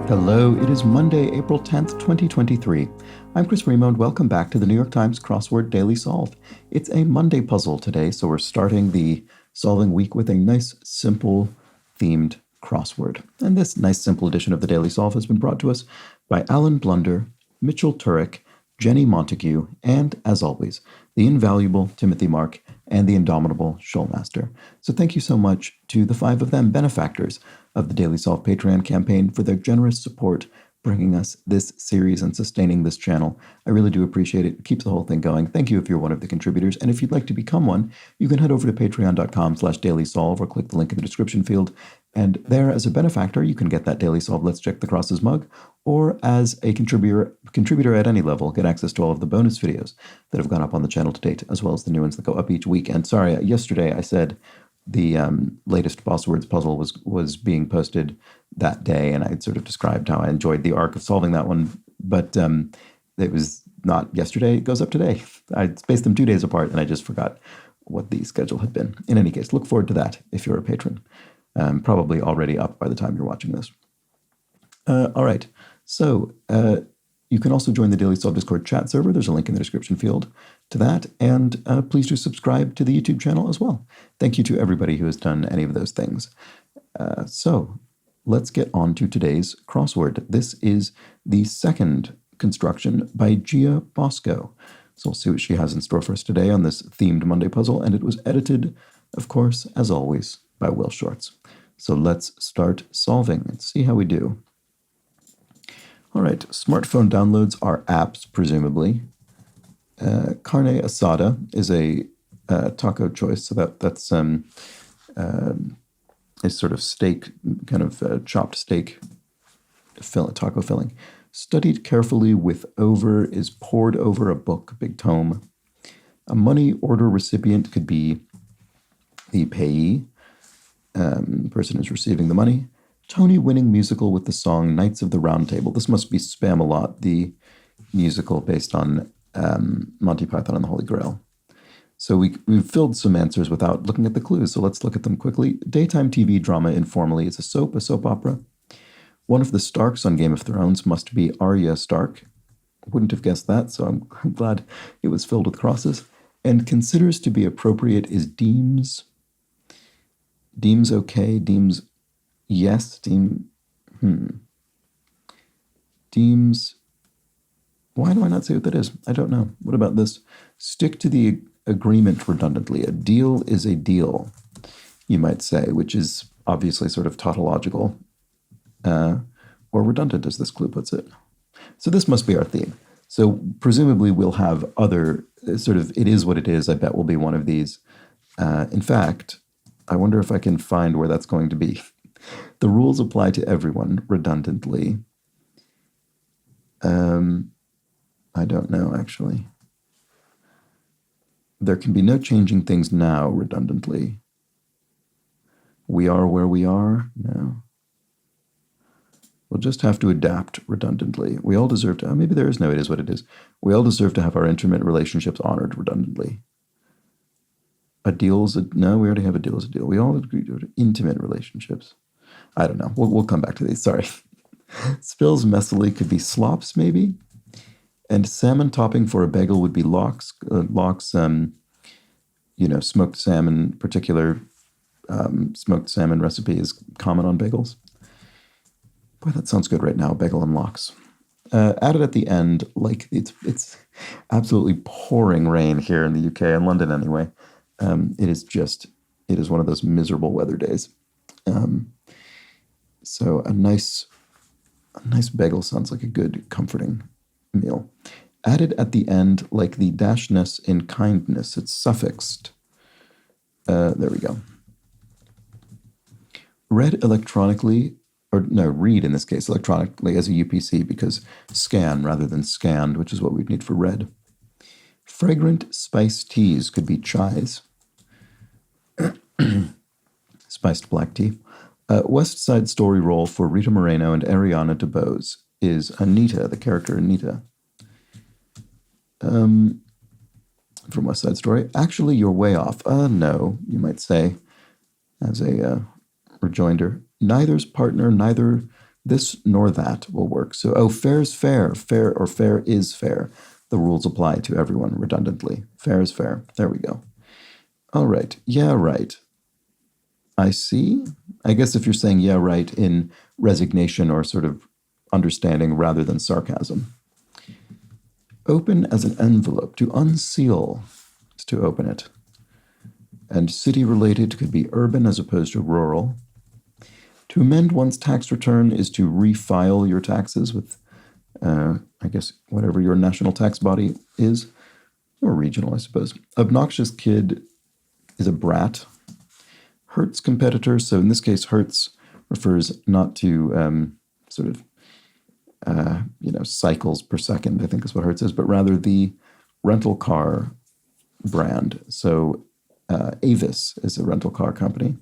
Hello, it is Monday, April 10th, 2023. I'm Chris Remo, and welcome back to the New York Times Crossword Daily Solve. It's a Monday puzzle today, so we're starting the solving week with a nice, simple, themed crossword. And this nice, simple edition of the Daily Solve has been brought to us by Alan Blunder, Mitchell Turek, Jenny Montague, and, as always, the invaluable Timothy Mark and the indomitable Shoalmaster. So thank you so much to the five of them, benefactors of the Daily Solve Patreon campaign, for their generous support bringing us this series and sustaining this channel. I really do appreciate it. It keeps the whole thing going. Thank you if you're one of the contributors. And if you'd like to become one, you can head over to patreon.com/dailysolve or click the link in the description field. And there, as a benefactor, you can get that Daily Solve Let's Check the Crosses mug, or as a contributor at any level, get access to all of the bonus videos that have gone up on the channel to date, as well as the new ones that go up each week. And sorry, yesterday I said the latest Boss Words puzzle was being posted that day, and I had sort of described how I enjoyed the arc of solving that one, but it was not yesterday. It goes up today. I spaced them 2 days apart, and I just forgot what the schedule had been. In any case, look forward to that if you're a patron. Probably already up by the time you're watching this. All right, so you can also join the Daily Solve Discord chat server. There's a link in the description field to that. And please do subscribe to the YouTube channel as well. Thank you to everybody who has done any of those things. So let's get on to today's crossword. This is the second construction by Gia Bosco. So we'll see what she has in store for us today on this themed Monday puzzle. And it was edited, of course, as always, by Will Shorts. So let's start solving and see how we do. All right, smartphone downloads are apps, presumably. Carne asada is a taco choice, so that's a sort of steak, kind of chopped steak taco filling. Studied carefully with over is poured over a book, big tome. A money order recipient could be the payee, person who's receiving the money. Tony-winning musical with the song Knights of the Round Table. This must be Spam-A-Lot, the musical based on Monty Python and the Holy Grail. So we've filled some answers without looking at the clues, so let's look at them quickly. Daytime TV drama informally is a soap opera. One of the Starks on Game of Thrones must be Arya Stark. Wouldn't have guessed that, so I'm glad it was filled with crosses. And considers to be appropriate is deems. Deems okay, deems yes, deems. Why do I not say what that is? I don't know. What about this? Stick to the agreement redundantly. A deal is a deal, you might say, which is obviously sort of tautological, or redundant, as this clue puts it. So this must be our theme. So presumably we'll have other sort of, it is what it is, I bet will be one of these. In fact, I wonder if I can find where that's going to be. The rules apply to everyone redundantly. I don't know, actually. There can be no changing things now redundantly. We are where we are? No. We'll just have to adapt redundantly. We all deserve to, maybe there is no, it is what it is. We all deserve to have our intimate relationships honored redundantly. A deal's a, no, we already have a deal as a deal. We all agree to intimate relationships. I don't know. We'll come back to these. Sorry. Spills messily could be slops, maybe. And salmon topping for a bagel would be lox. Smoked salmon, particular smoked salmon recipe is common on bagels. Boy, that sounds good right now, bagel and lox. Added at the end, like it's absolutely pouring rain here in the UK, in London anyway. It is one of those miserable weather days. So a nice bagel sounds like a good, comforting meal. Added at the end, like the dashness in kindness. It's suffixed. There we go. Read electronically, or no, read in this case electronically as a UPC, because scan rather than scanned, which is what we'd need for read. Fragrant spiced teas could be chais. Spiced black tea. West Side Story role for Rita Moreno and Ariana DeBose is Anita, the character Anita. From West Side Story. Actually, you're way off. No, you might say, as a rejoinder. Neither's partner, neither This nor that will work. So, fair's fair. Fair or fair is fair. The rules apply to everyone redundantly. Fair is fair. There we go. All right. Yeah, right. I see. I guess if you're saying yeah, right in resignation or sort of understanding rather than sarcasm. Open as an envelope. To unseal is to open it. And city-related could be urban as opposed to rural. To amend one's tax return is to refile your taxes with, I guess, whatever your national tax body is, or regional, I suppose. Obnoxious kid is a brat. Hertz competitor, so in this case, Hertz refers not to cycles per second, I think is what Hertz is, but rather the rental car brand. So Avis is a rental car company.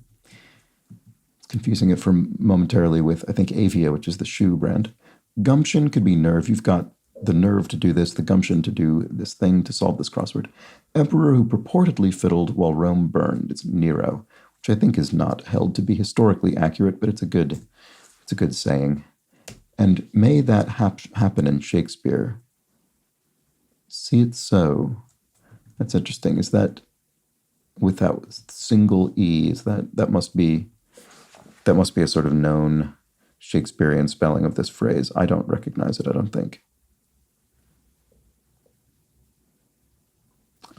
It's confusing it for momentarily with, I think, Avia, which is the shoe brand. Gumption could be nerve. You've got the nerve to do this, the gumption to do this thing, to solve this crossword. Emperor who purportedly fiddled while Rome burned. It's Nero, which I think is not held to be historically accurate, but it's a good saying. And may that happen in Shakespeare. See it so. That's interesting. Is that without single E? Is that must be a sort of known Shakespearean spelling of this phrase. I don't recognize it, I don't think.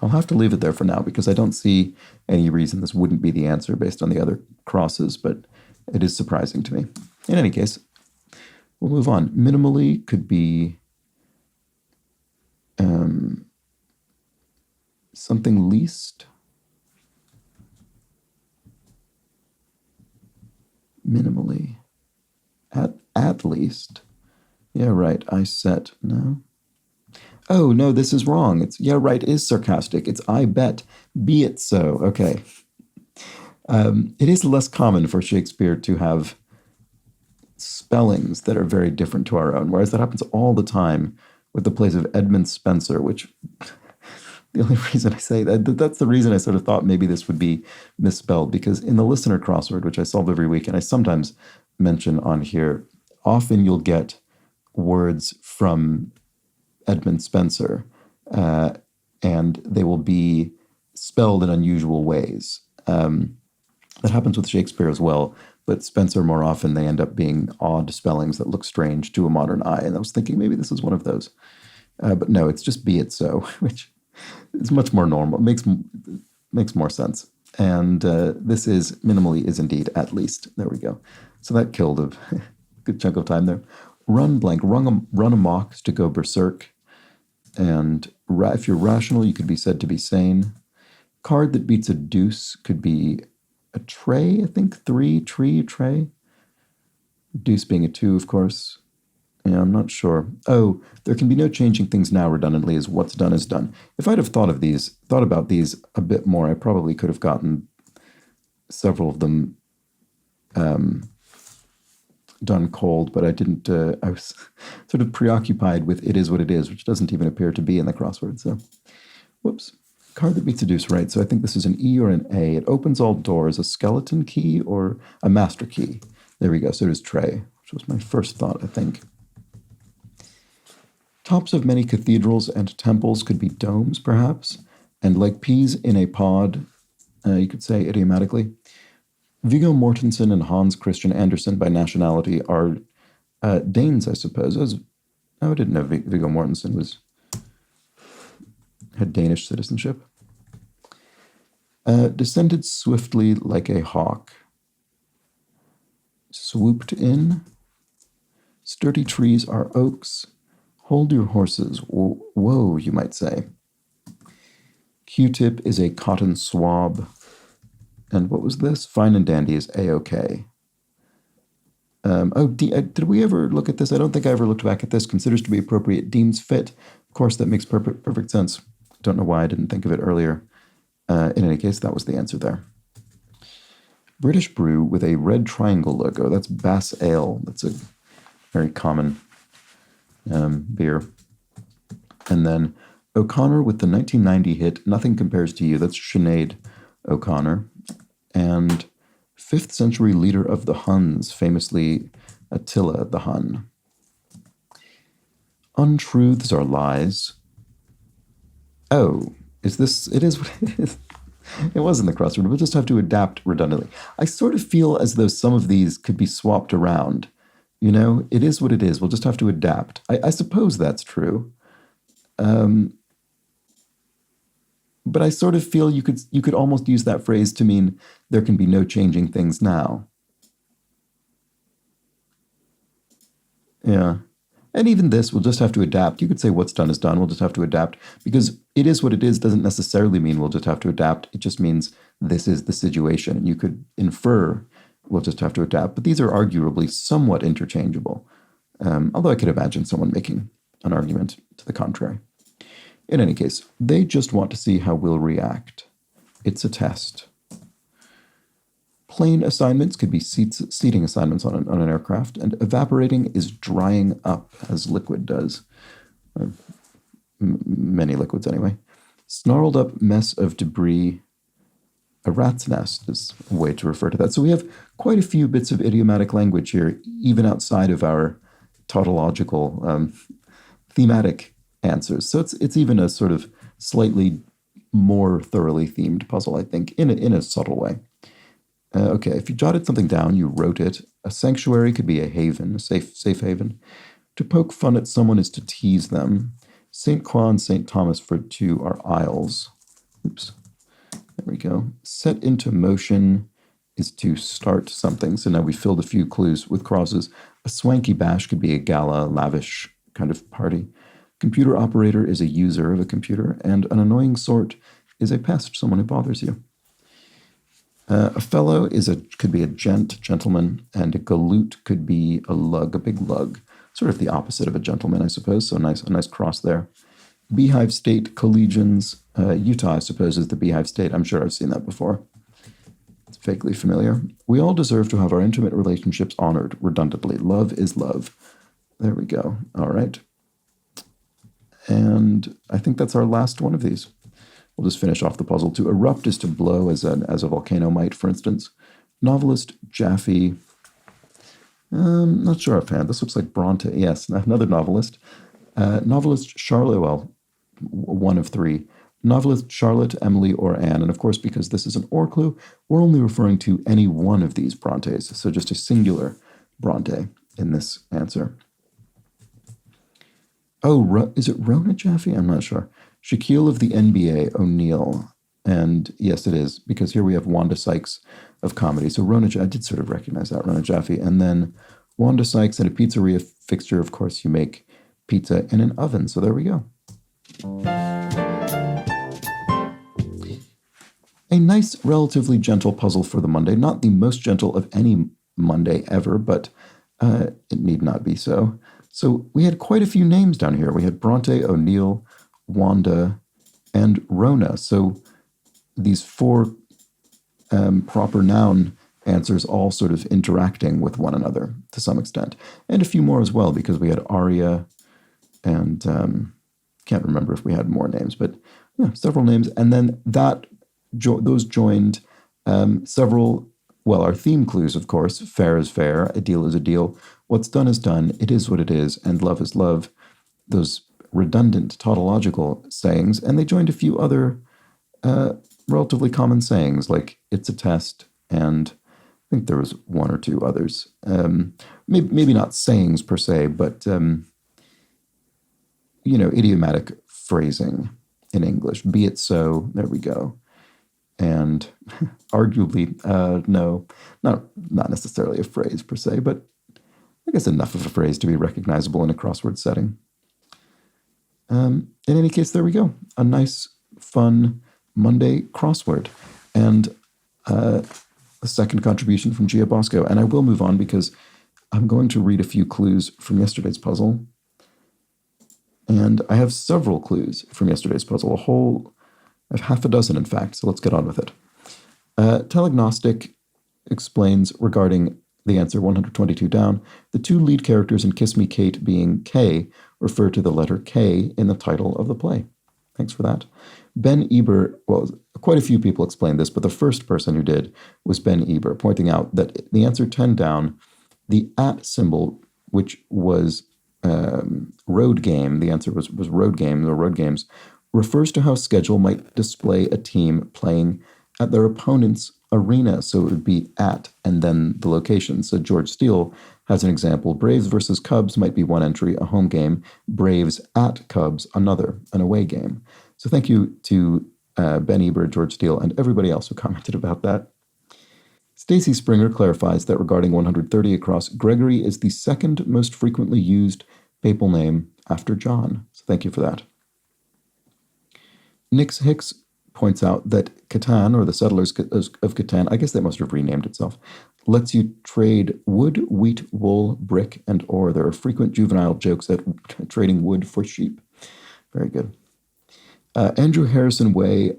I'll have to leave it there for now because I don't see any reason this wouldn't be the answer based on the other crosses, but it is surprising to me. In any case, we'll move on. Minimally could be something least. Minimally. At least. Yeah, right. I set. No. Oh, no, this is wrong. It's, yeah, right, is sarcastic. It's I bet. Be it so. Okay. It is less common for Shakespeare to have spellings that are very different to our own, whereas that happens all the time with the plays of Edmund Spenser, which the only reason I say that's the reason I sort of thought maybe this would be misspelled, because in the listener crossword, which I solve every week, and I sometimes mention on here, often you'll get words from Edmund Spenser, and they will be spelled in unusual ways. That happens with Shakespeare as well, but Spenser, more often, they end up being odd spellings that look strange to a modern eye, and I was thinking maybe this is one of those. But no, it's just be it so, which is much more normal. It makes more sense. And this is, minimally is indeed at least. There we go. So that killed a good chunk of time there. Run blank, run amok to go berserk. And if you're rational, you could be said to be sane. Card that beats a deuce could be a tray, I think. Tray. Deuce being a 2, of course. Yeah, I'm not sure. Oh, there can be no changing things now redundantly, as what's done is done. If I'd have thought about these a bit more, I probably could have gotten several of them done cold, but I didn't. I was sort of preoccupied with it is what it is, which doesn't even appear to be in the crossword. So, whoops. Card that beats a deuce, right. So I think this is an E or an A. It opens all doors, a skeleton key or a master key. There we go. So it is tray, which was my first thought, I think. Tops of many cathedrals and temples could be domes, perhaps, and like peas in a pod, you could say idiomatically. Viggo Mortensen and Hans Christian Andersen by nationality are Danes, I suppose. I didn't know Viggo Mortensen had Danish citizenship. Descended swiftly like a hawk. Swooped in. Sturdy trees are oaks. Hold your horses. Whoa, you might say. Q-tip is a cotton swab. And what was this? Fine and dandy is A-OK. Did we ever look at this? I don't think I ever looked back at this. Considers to be appropriate, deems fit. Of course, that makes perfect sense. Don't know why I didn't think of it earlier. In any case, that was the answer there. British brew with a red triangle logo. That's Bass Ale. That's a very common beer. And then O'Connor with the 1990 hit Nothing Compares to You. That's Sinead O'Connor. And 5th century leader of the Huns, famously Attila the Hun. Untruths are lies. Oh, is this? It is what it is. It was in the crossword. We'll just have to adapt redundantly. I sort of feel as though some of these could be swapped around. You know, it is what it is. We'll just have to adapt. I suppose that's true. But I sort of feel you could almost use that phrase to mean there can be no changing things now. Yeah. And even this, we'll just have to adapt. You could say what's done is done. We'll just have to adapt because it is what it is doesn't necessarily mean we'll just have to adapt. It just means this is the situation. And you could infer we'll just have to adapt. But these are arguably somewhat interchangeable, although I could imagine someone making an argument to the contrary. In any case, they just want to see how we'll react. It's a test. Plane assignments could be seating assignments on an aircraft, and evaporating is drying up as liquid does. Many liquids anyway. Snarled up mess of debris. A rat's nest is a way to refer to that. So we have quite a few bits of idiomatic language here, even outside of our tautological thematic answers. So it's even a sort of slightly more thoroughly themed puzzle, I think, in a subtle way. Okay, if you jotted something down, you wrote it. A sanctuary could be a haven, a safe haven. To poke fun at someone is to tease them. St. Croix and St. Thomas for two are aisles. Oops. There we go. Set into motion is to start something. So now we filled a few clues with crosses. A swanky bash could be a gala, lavish kind of party. Computer operator is a user of a computer, and an annoying sort is a pest, someone who bothers you. A fellow could be a gentleman, and a galoot could be a lug, a big lug. Sort of the opposite of a gentleman, I suppose, so a nice cross there. Beehive state, collegians. Utah, I suppose, is the beehive state. I'm sure I've seen that before. It's vaguely familiar. We all deserve to have our intimate relationships honored redundantly. Love is love. There we go. All right. And I think that's our last one of these. We'll just finish off the puzzle. To erupt is to blow as a volcano might, for instance. Novelist Jaffe. Not sure offhand. This looks like Bronte. Yes, another novelist. Novelist Charlotte, well, one of three. Novelist Charlotte, Emily, or Anne. And of course, because this is an or clue, we're only referring to any one of these Brontes. So just a singular Bronte in this answer. Oh, is it Rona Jaffe? I'm not sure. Shaquille of the NBA, O'Neill. And yes, it is, because here we have Wanda Sykes of comedy. So Rona Jaffe, I did sort of recognize that, Rona Jaffe. And then Wanda Sykes and a pizzeria fixture. Of course, you make pizza in an oven. So there we go. A nice, relatively gentle puzzle for the Monday. Not the most gentle of any Monday ever, but it need not be so. So we had quite a few names down here. We had Bronte, O'Neill, Wanda, and Rona. So these four proper noun answers all sort of interacting with one another to some extent. And a few more as well, because we had Aria and can't remember if we had more names, but yeah, several names. And then those joined several, well, our theme clues, of course. Fair is fair, a deal is a deal. What's done is done, it is what it is, and love is love. Those redundant tautological sayings, and they joined a few other relatively common sayings, like it's a test, and I think there was one or two others. Maybe not sayings per se, but, idiomatic phrasing in English. Be it so, there we go. And arguably, no, not necessarily a phrase per se, but I guess enough of a phrase to be recognizable in a crossword setting. In any case, there we go. A nice, fun Monday crossword. And a second contribution from Gia Bosco. And I will move on because I'm going to read a few clues from yesterday's puzzle. And I have several clues from yesterday's puzzle, I have half a dozen, in fact, so let's get on with it. Telegnostic explains regarding the answer 122 down, the two lead characters in Kiss Me Kate being K refer to the letter K in the title of the play. Thanks for that. Ben Eber, well, quite a few people explained this, but the first person who did was Ben Eber, pointing out that the answer 10 down The at symbol, which was road game, the answer was road game or road games, refers to how a schedule might display a team playing at their opponent's arena. So it would be at and then the location. So George Steele has an example. Braves versus Cubs might be one entry, a home game. Braves at Cubs, another, an away game. So thank you to Ben Eber, George Steele, and everybody else who commented about that. Stacy Springer clarifies that regarding 130 across, Gregory is the second most frequently used papal name after John. So thank you for that. Nix Hicks points out that Catan, or the settlers of Catan, I guess that must have renamed itself, lets you trade wood, wheat, wool, brick, and ore. There are frequent juvenile jokes at trading wood for sheep. Very good. Andrew Harrison Way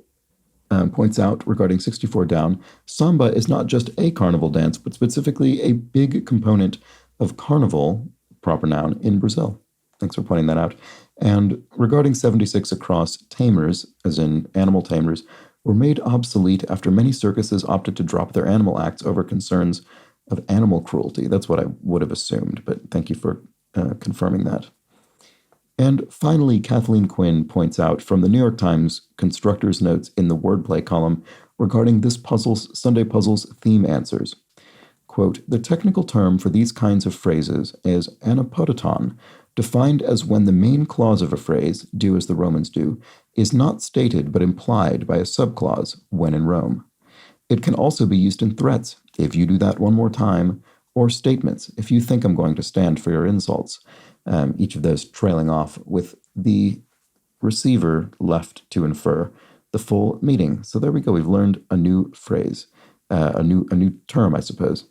points out regarding 64 down, samba is not just a carnival dance, but specifically a big component of carnival, proper noun, in Brazil. Thanks for pointing that out. And regarding 76 across, tamers, as in animal tamers, were made obsolete after many circuses opted to drop their animal acts over concerns of animal cruelty. That's what I would have assumed, but thank you for confirming that. And finally, Kathleen Quinn points out from the New York Times constructor's notes in the wordplay column regarding this Sunday Puzzle's theme answers. Quote, the technical term for these kinds of phrases is anapodoton, defined as when the main clause of a phrase, do as the Romans do, is not stated but implied by a subclause, when in Rome. It can also be used in threats, if you do that one more time, or statements, if you think I'm going to stand for your insults. Each of those trailing off with the receiver left to infer the full meaning. So there we go. We've learned a new phrase, a new term, I suppose.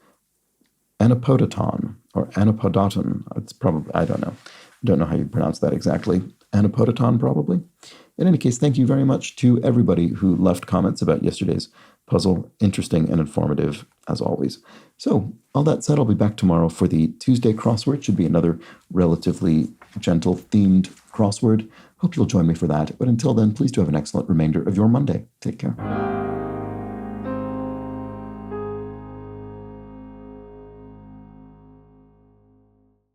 Anapodoton or anapodoton. It's probably, I don't know how you pronounce that exactly. Anapodoton, probably. In any case, thank you very much to everybody who left comments about yesterday's puzzle. Interesting and informative, as always. So, all that said, I'll be back tomorrow for the Tuesday crossword. Should be another relatively gentle themed crossword. Hope you'll join me for that. But until then, please do have an excellent remainder of your Monday. Take care.